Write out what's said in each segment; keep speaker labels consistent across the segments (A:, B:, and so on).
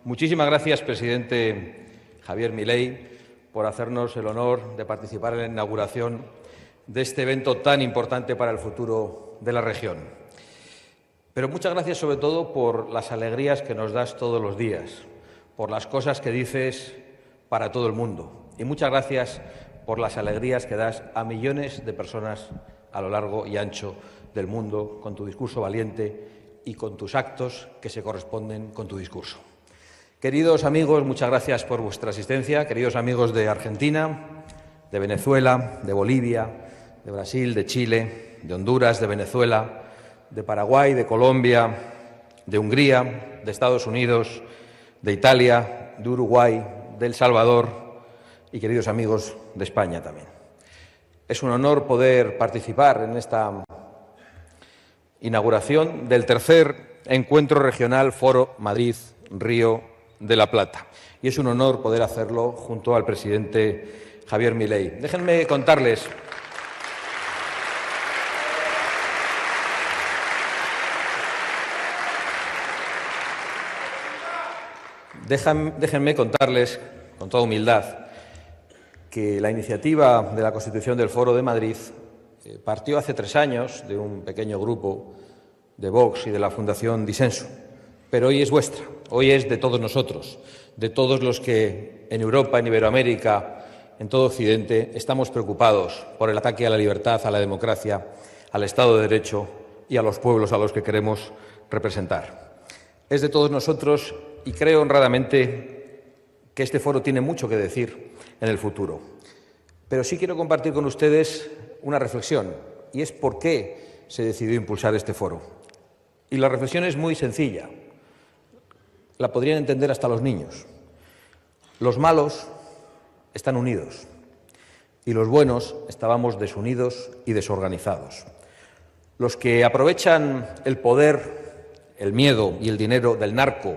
A: Muchísimas gracias, presidente Javier Milei, por hacernos el honor de participar en la inauguración de este evento tan importante para el futuro de la región. Pero muchas gracias sobre todo por las alegrías que nos das todos los días, por las cosas que dices para todo el mundo. Y muchas gracias por las alegrías que das a millones de personas a lo largo y ancho del mundo con tu discurso valiente y con tus actos que se corresponden con tu discurso. Queridos amigos, muchas gracias por vuestra asistencia. Queridos amigos de Argentina, de Venezuela, de Bolivia, de Brasil, de Chile, de Honduras, de Venezuela, de Paraguay, de Colombia, de Hungría, de Estados Unidos, de Italia, de Uruguay, de El Salvador y queridos amigos de España también. Es un honor poder participar en esta inauguración del tercer encuentro regional Foro Madrid-Río de la Plata. Y es un honor poder hacerlo junto al presidente Javier Milei. Déjenme contarles con toda humildad que la iniciativa de la constitución del Foro de Madrid partió hace 3 años de un pequeño grupo de Vox y de la Fundación Disenso. Pero hoy es vuestra, hoy es de todos nosotros, de todos los que en Europa, en Iberoamérica, en todo Occidente, estamos preocupados por el ataque a la libertad, a la democracia, al Estado de Derecho y a los pueblos a los que queremos representar. Es de todos nosotros y creo honradamente que este foro tiene mucho que decir en el futuro. Pero sí quiero compartir con ustedes una reflexión, y es por qué se decidió impulsar este foro. Y la reflexión es muy sencilla. La podrían entender hasta los niños. Los malos están unidos y los buenos estábamos desunidos y desorganizados. Los que aprovechan el poder, el miedo y el dinero del narco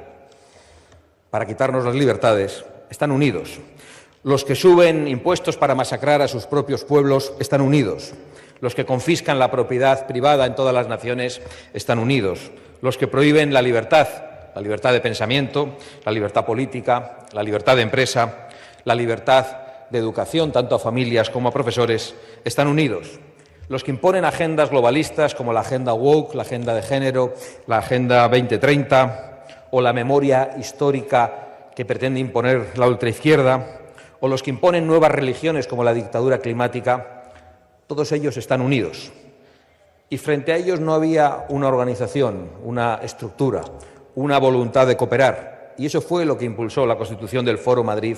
A: para quitarnos las libertades están unidos. Los que suben impuestos para masacrar a sus propios pueblos están unidos. Los que confiscan la propiedad privada en todas las naciones están unidos. Los que prohíben la libertad de pensamiento, la libertad política, la libertad de empresa, la libertad de educación, tanto a familias como a profesores, están unidos. Los que imponen agendas globalistas como la agenda woke, la agenda de género, la agenda 2030 o la memoria histórica que pretende imponer la ultraizquierda, o los que imponen nuevas religiones como la dictadura climática, todos ellos están unidos. Y frente a ellos no había una organización, una estructura, una voluntad de cooperar. Y eso fue lo que impulsó la constitución del Foro Madrid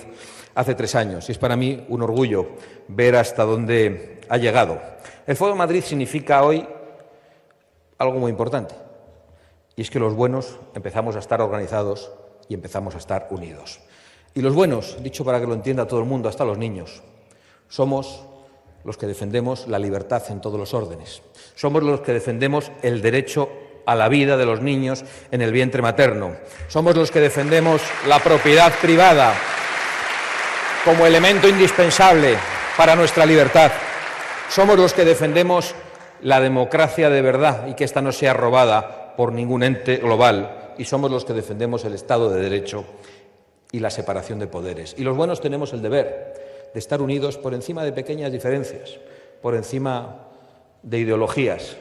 A: hace 3 años. Y es para mí un orgullo ver hasta dónde ha llegado. El Foro Madrid significa hoy algo muy importante. Y es que los buenos empezamos a estar organizados y empezamos a estar unidos. Y los buenos, dicho para que lo entienda todo el mundo, hasta los niños, somos los que defendemos la libertad en todos los órdenes. Somos los que defendemos el derecho a la vida de los niños en el vientre materno. Somos los que defendemos la propiedad privada como elemento indispensable para nuestra libertad. Somos los que defendemos la democracia de verdad y que ésta no sea robada por ningún ente global. Y somos los que defendemos el Estado de Derecho y la separación de poderes. Y los buenos tenemos el deber de estar unidos por encima de pequeñas diferencias, por encima de ideologías,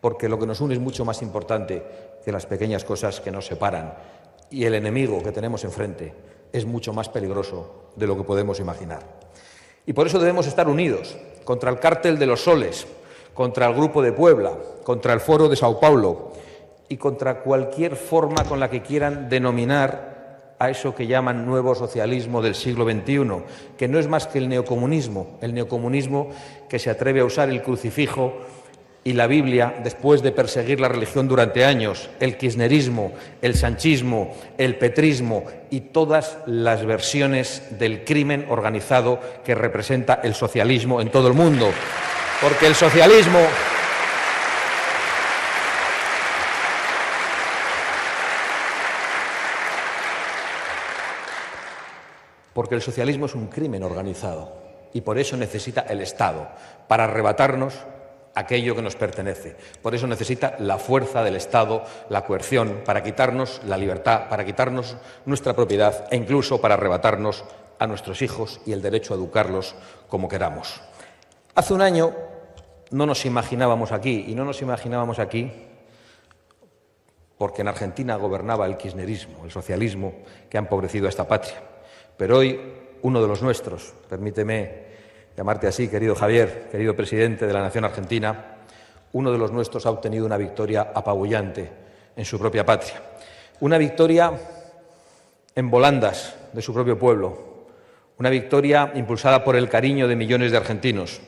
A: porque lo que nos une es mucho más importante que las pequeñas cosas que nos separan. Y el enemigo que tenemos enfrente es mucho más peligroso de lo que podemos imaginar. Y por eso debemos estar unidos contra el cártel de los soles, contra el Grupo de Puebla, contra el Foro de Sao Paulo y contra cualquier forma con la que quieran denominar a eso que llaman nuevo socialismo del siglo XXI, que no es más que el neocomunismo que se atreve a usar el crucifijo y la Biblia después de perseguir la religión durante años, el kirchnerismo, el sanchismo, el petrismo y todas las versiones del crimen organizado que representa el socialismo en todo el mundo. Porque el socialismo es un crimen organizado y por eso necesita el Estado, para arrebatarnos aquello que nos pertenece. Por eso necesita la fuerza del Estado, la coerción, para quitarnos la libertad, para quitarnos nuestra propiedad e incluso para arrebatarnos a nuestros hijos y el derecho a educarlos como queramos. Hace un año no nos imaginábamos aquí, y no nos imaginábamos aquí porque en Argentina gobernaba el kirchnerismo, el socialismo que ha empobrecido a esta patria. Pero hoy uno de los nuestros, permíteme llamarte así, querido Javier, querido presidente de la nación argentina, uno de los nuestros ha obtenido una victoria apabullante en su propia patria. Una victoria en volandas de su propio pueblo, una victoria impulsada por el cariño de millones de argentinos.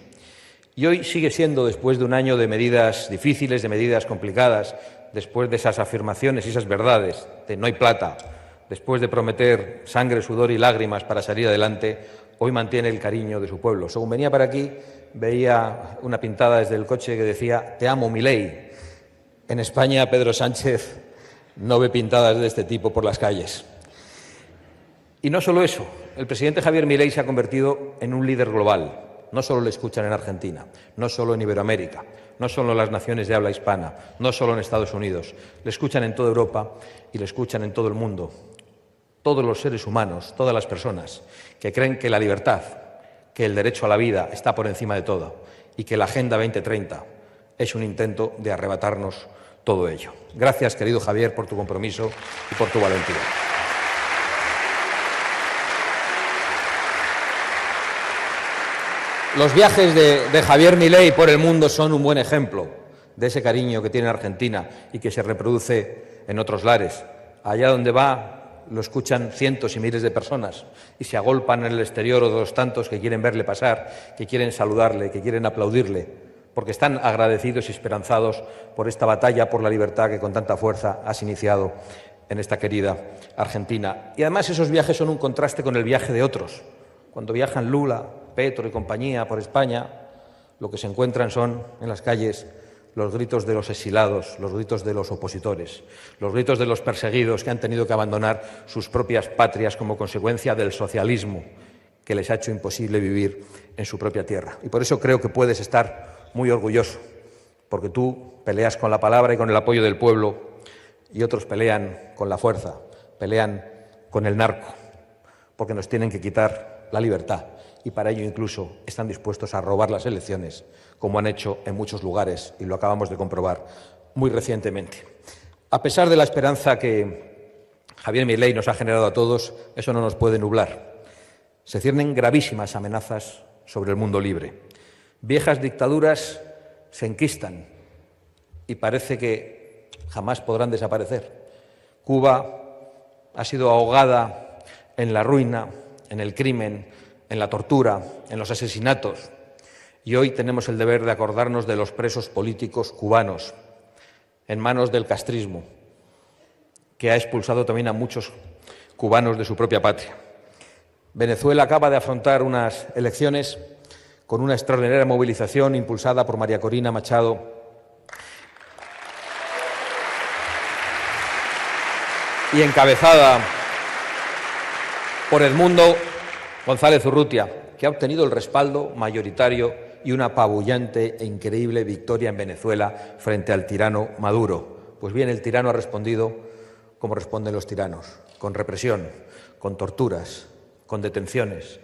A: Y hoy sigue siendo, después de un año de medidas difíciles, de medidas complicadas, después de esas afirmaciones y esas verdades de no hay plata, después de prometer sangre, sudor y lágrimas para salir adelante, hoy mantiene el cariño de su pueblo. Según venía para aquí, veía una pintada desde el coche que decía «Te amo, Milei». En España, Pedro Sánchez no ve pintadas de este tipo por las calles. Y no solo eso, el presidente Javier Milei se ha convertido en un líder global. No solo le escuchan en Argentina, no solo en Iberoamérica, no solo en las naciones de habla hispana, no solo en Estados Unidos. Le escuchan en toda Europa y le escuchan en todo el mundo. Todos los seres humanos, todas las personas que creen que la libertad, que el derecho a la vida está por encima de todo y que la Agenda 2030 es un intento de arrebatarnos todo ello. Gracias, querido Javier, por tu compromiso y por tu valentía. Los viajes de Javier Milei por el mundo son un buen ejemplo de ese cariño que tiene Argentina y que se reproduce en otros lares. Allá donde va lo escuchan cientos y miles de personas y se agolpan en el exterior otros tantos que quieren verle pasar, que quieren saludarle, que quieren aplaudirle, porque están agradecidos y esperanzados por esta batalla por la libertad que con tanta fuerza has iniciado en esta querida Argentina. Y además esos viajes son un contraste con el viaje de otros. Cuando viajan Lula, Petro y compañía por España, lo que se encuentran son en las calles los gritos de los exilados, los gritos de los opositores, los gritos de los perseguidos que han tenido que abandonar sus propias patrias como consecuencia del socialismo que les ha hecho imposible vivir en su propia tierra. Y por eso creo que puedes estar muy orgulloso, porque tú peleas con la palabra y con el apoyo del pueblo y otros pelean con la fuerza, pelean con el narco, porque nos tienen que quitar la libertad y para ello incluso están dispuestos a robar las elecciones, como han hecho en muchos lugares y lo acabamos de comprobar muy recientemente. A pesar de la esperanza que Javier Milei nos ha generado a todos, eso no nos puede nublar. Se ciernen gravísimas amenazas sobre el mundo libre. Viejas dictaduras se enquistan y parece que jamás podrán desaparecer. Cuba ha sido ahogada en la ruina, en el crimen, en la tortura, en los asesinatos. Y hoy tenemos el deber de acordarnos de los presos políticos cubanos en manos del castrismo, que ha expulsado también a muchos cubanos de su propia patria. Venezuela acaba de afrontar unas elecciones con una extraordinaria movilización impulsada por María Corina Machado y encabezada por Edmundo González Urrutia, que ha obtenido el respaldo mayoritario y una apabullante e increíble victoria en Venezuela frente al tirano Maduro. Pues bien, el tirano ha respondido como responden los tiranos, con represión, con torturas, con detenciones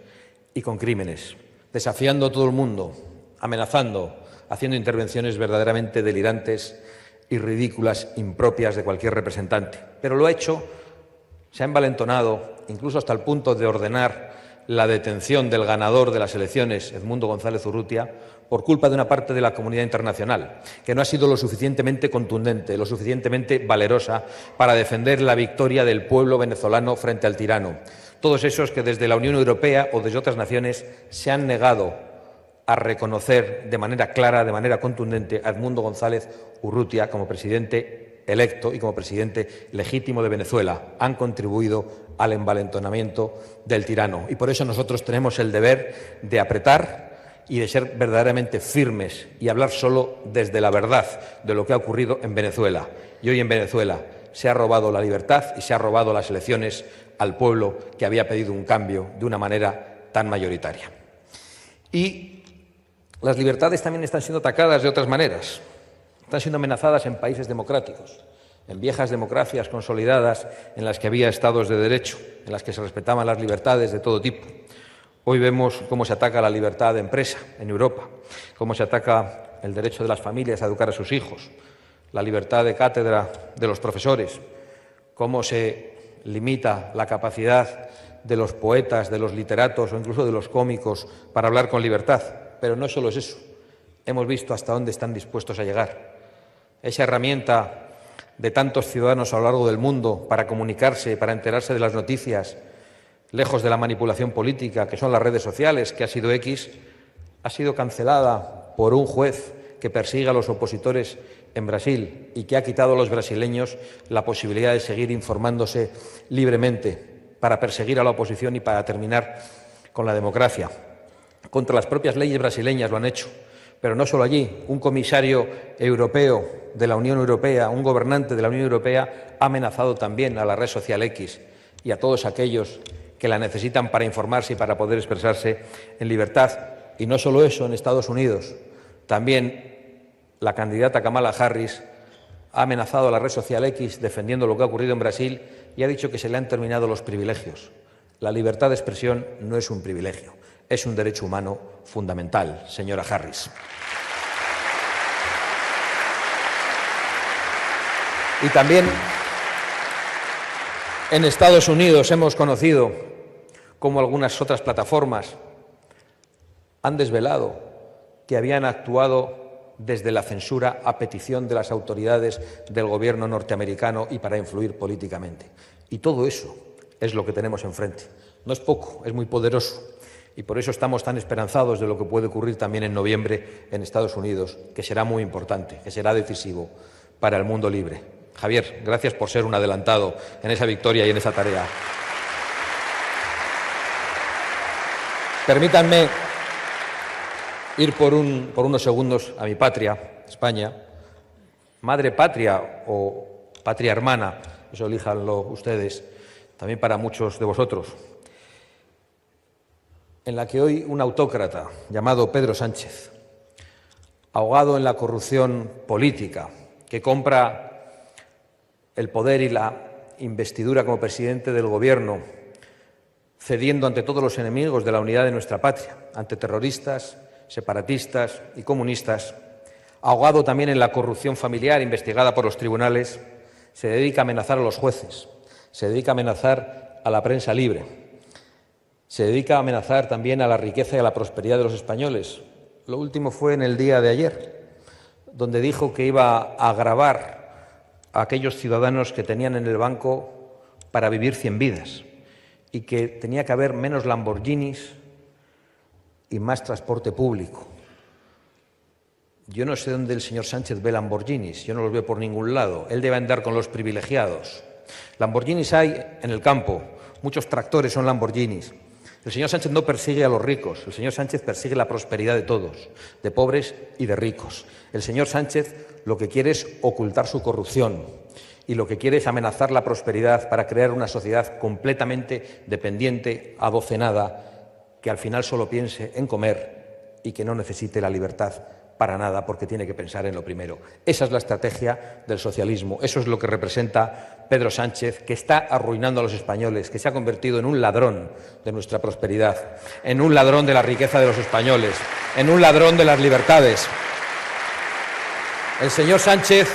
A: y con crímenes, desafiando a todo el mundo, amenazando, haciendo intervenciones verdaderamente delirantes y ridículas, impropias de cualquier representante. Pero lo ha hecho, se ha envalentonado, incluso hasta el punto de ordenar la detención del ganador de las elecciones, Edmundo González Urrutia, por culpa de una parte de la comunidad internacional, que no ha sido lo suficientemente contundente, lo suficientemente valerosa para defender la victoria del pueblo venezolano frente al tirano. Todos esos que desde la Unión Europea o desde otras naciones se han negado a reconocer de manera clara, de manera contundente, a Edmundo González Urrutia como presidente electo y como presidente legítimo de Venezuela. Han contribuido al envalentonamiento del tirano. Y por eso nosotros tenemos el deber de apretar y de ser verdaderamente firmes y hablar solo desde la verdad de lo que ha ocurrido en Venezuela. Y hoy en Venezuela se ha robado la libertad y se ha robado las elecciones al pueblo que había pedido un cambio de una manera tan mayoritaria. Y Las libertades también están siendo atacadas de otras maneras. Están siendo amenazadas en países democráticos, en viejas democracias consolidadas en las que había estados de derecho, en las que se respetaban las libertades de todo tipo. Hoy vemos cómo se ataca la libertad de empresa en Europa, cómo se ataca el derecho de las familias a educar a sus hijos, la libertad de cátedra de los profesores, cómo se limita la capacidad de los poetas, de los literatos o incluso de los cómicos para hablar con libertad. Pero no solo es eso. Hemos visto hasta dónde están dispuestos a llegar. Esa herramienta de tantos ciudadanos a lo largo del mundo para comunicarse, para enterarse de las noticias, lejos de la manipulación política, que son las redes sociales, que ha sido X, ha sido cancelada por un juez que persigue a los opositores en Brasil y que ha quitado a los brasileños la posibilidad de seguir informándose libremente para perseguir a la oposición y para terminar con la democracia. Contra las propias leyes brasileñas lo han hecho, pero no solo allí. Un comisario europeo de la Unión Europea, un gobernante de la Unión Europea, ha amenazado también a la red social X y a todos aquellos que la necesitan para informarse y para poder expresarse en libertad. Y no solo eso, en Estados Unidos también la candidata Kamala Harris ha amenazado a la red social X defendiendo lo que ha ocurrido en Brasil y ha dicho que se le han terminado los privilegios. La libertad de expresión no es un privilegio, es un derecho humano fundamental, señora Harris. Y también en Estados Unidos hemos conocido cómo algunas otras plataformas han desvelado que habían actuado desde la censura a petición de las autoridades del gobierno norteamericano y para influir políticamente. Y todo eso es lo que tenemos enfrente. No es poco, es muy poderoso. Y por eso estamos tan esperanzados de lo que puede ocurrir también en noviembre en Estados Unidos, que será muy importante, que será decisivo para el mundo libre. Javier, gracias por ser un adelantado en esa victoria y en esa tarea. Permítanme ir por unos segundos a mi patria, España, madre patria o patria hermana, eso elíjanlo ustedes, también para muchos de vosotros, en la que hoy un autócrata llamado Pedro Sánchez, ahogado en la corrupción política, que compra el poder y la investidura como presidente del Gobierno, cediendo ante todos los enemigos de la unidad de nuestra patria, ante terroristas, separatistas y comunistas, ahogado también en la corrupción familiar investigada por los tribunales, se dedica a amenazar a los jueces, se dedica a amenazar a la prensa libre, se dedica a amenazar también a la riqueza y a la prosperidad de los españoles. Lo último fue en el día de ayer, donde dijo que iba a gravar a aquellos ciudadanos que tenían en el banco para vivir 100 vidas y que tenía que haber menos Lamborghinis y más transporte público. Yo no sé dónde el señor Sánchez ve Lamborghinis, yo no los veo por ningún lado. Él debe andar con los privilegiados. Lamborghinis hay en el campo, muchos tractores son Lamborghinis. El señor Sánchez no persigue a los ricos, el señor Sánchez persigue la prosperidad de todos, de pobres y de ricos. El señor Sánchez lo que quiere es ocultar su corrupción y lo que quiere es amenazar la prosperidad para crear una sociedad completamente dependiente, adocenada, que al final solo piense en comer y que no necesite la libertad para nada porque tiene que pensar en lo primero. Esa es la estrategia del socialismo, eso es lo que representa Pedro Sánchez, que está arruinando a los españoles, que se ha convertido en un ladrón de nuestra prosperidad, en un ladrón de la riqueza de los españoles, en un ladrón de las libertades. El señor Sánchez,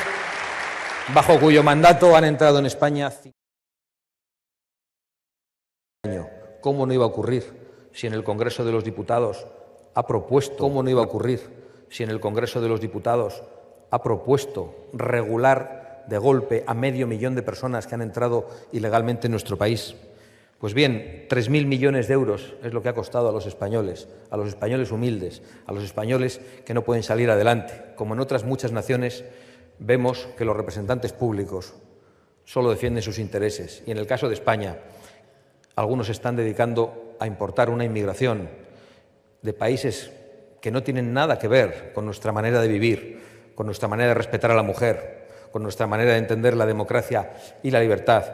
A: bajo cuyo mandato han entrado en España 5 años. ¿Cómo no iba a ocurrir si en el Congreso de los Diputados ha propuesto, cómo no iba a ocurrir si en el Congreso de los Diputados ha propuesto regular de golpe a 500.000 de personas que han entrado ilegalmente en nuestro país? Pues bien, 3.000 millones de euros es lo que ha costado a los españoles humildes, a los españoles que no pueden salir adelante. Como en otras muchas naciones, vemos que los representantes públicos solo defienden sus intereses. Y en el caso de España, algunos se están dedicando a importar una inmigración de países que no tienen nada que ver con nuestra manera de vivir, con nuestra manera de respetar a la mujer, con nuestra manera de entender la democracia y la libertad.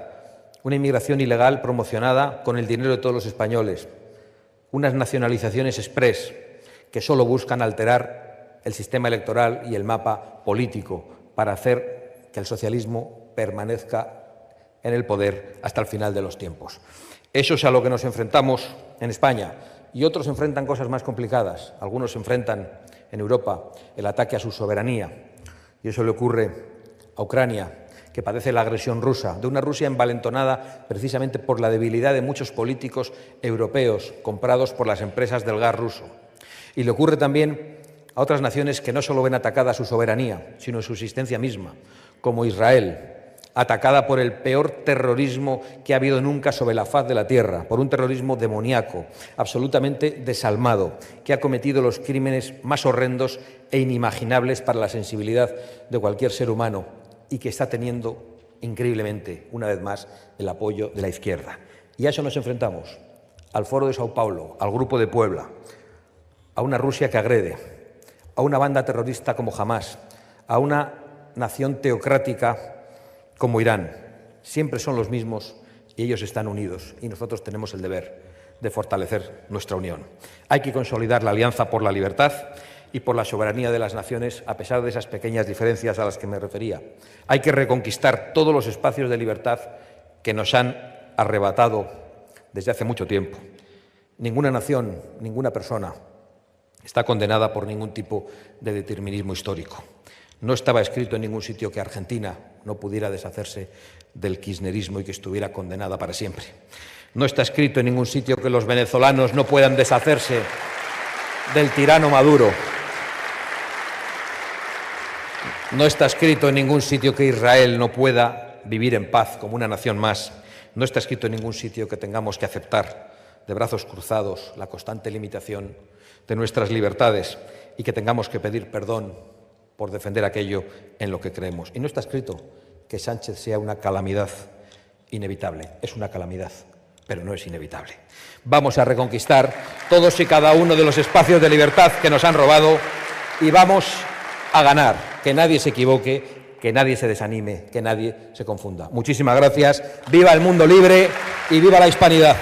A: Una inmigración ilegal promocionada con el dinero de todos los españoles. Unas nacionalizaciones exprés que solo buscan alterar el sistema electoral y el mapa político para hacer que el socialismo permanezca en el poder hasta el final de los tiempos. Eso es a lo que nos enfrentamos en España, y otros enfrentan cosas más complicadas. Algunos enfrentan en Europa el ataque a su soberanía, y eso le ocurre a Ucrania, que padece la agresión rusa, de una Rusia envalentonada precisamente por la debilidad de muchos políticos europeos comprados por las empresas del gas ruso. Y le ocurre también a otras naciones que no solo ven atacada su soberanía, sino su existencia misma, como Israel, atacada por el peor terrorismo que ha habido nunca sobre la faz de la tierra, por un terrorismo demoníaco, absolutamente desalmado, que ha cometido los crímenes más horrendos e inimaginables para la sensibilidad de cualquier ser humano y que está teniendo, increíblemente, una vez más, el apoyo de la izquierda. Y a eso nos enfrentamos, al Foro de Sao Paulo, al Grupo de Puebla, a una Rusia que agrede, a una banda terrorista como Hamás, a una nación teocrática como Irán. Siempre son los mismos y ellos están unidos, y nosotros tenemos el deber de fortalecer nuestra unión. Hay que consolidar la alianza por la libertad y por la soberanía de las naciones, a pesar de esas pequeñas diferencias a las que me refería. Hay que reconquistar todos los espacios de libertad que nos han arrebatado desde hace mucho tiempo. Ninguna nación, ninguna persona está condenada por ningún tipo de determinismo histórico. No estaba escrito en ningún sitio que Argentina no pudiera deshacerse del kirchnerismo y que estuviera condenada para siempre. No está escrito en ningún sitio que los venezolanos no puedan deshacerse del tirano Maduro. No está escrito en ningún sitio que Israel no pueda vivir en paz como una nación más. No está escrito en ningún sitio que tengamos que aceptar de brazos cruzados la constante limitación de nuestras libertades y que tengamos que pedir perdón por defender aquello en lo que creemos. Y no está escrito que Sánchez sea una calamidad inevitable. Es una calamidad, pero no es inevitable. Vamos a reconquistar todos y cada uno de los espacios de libertad que nos han robado y vamos a ganar. Que nadie se equivoque, que nadie se desanime, que nadie se confunda. Muchísimas gracias. ¡Viva el mundo libre y viva la hispanidad!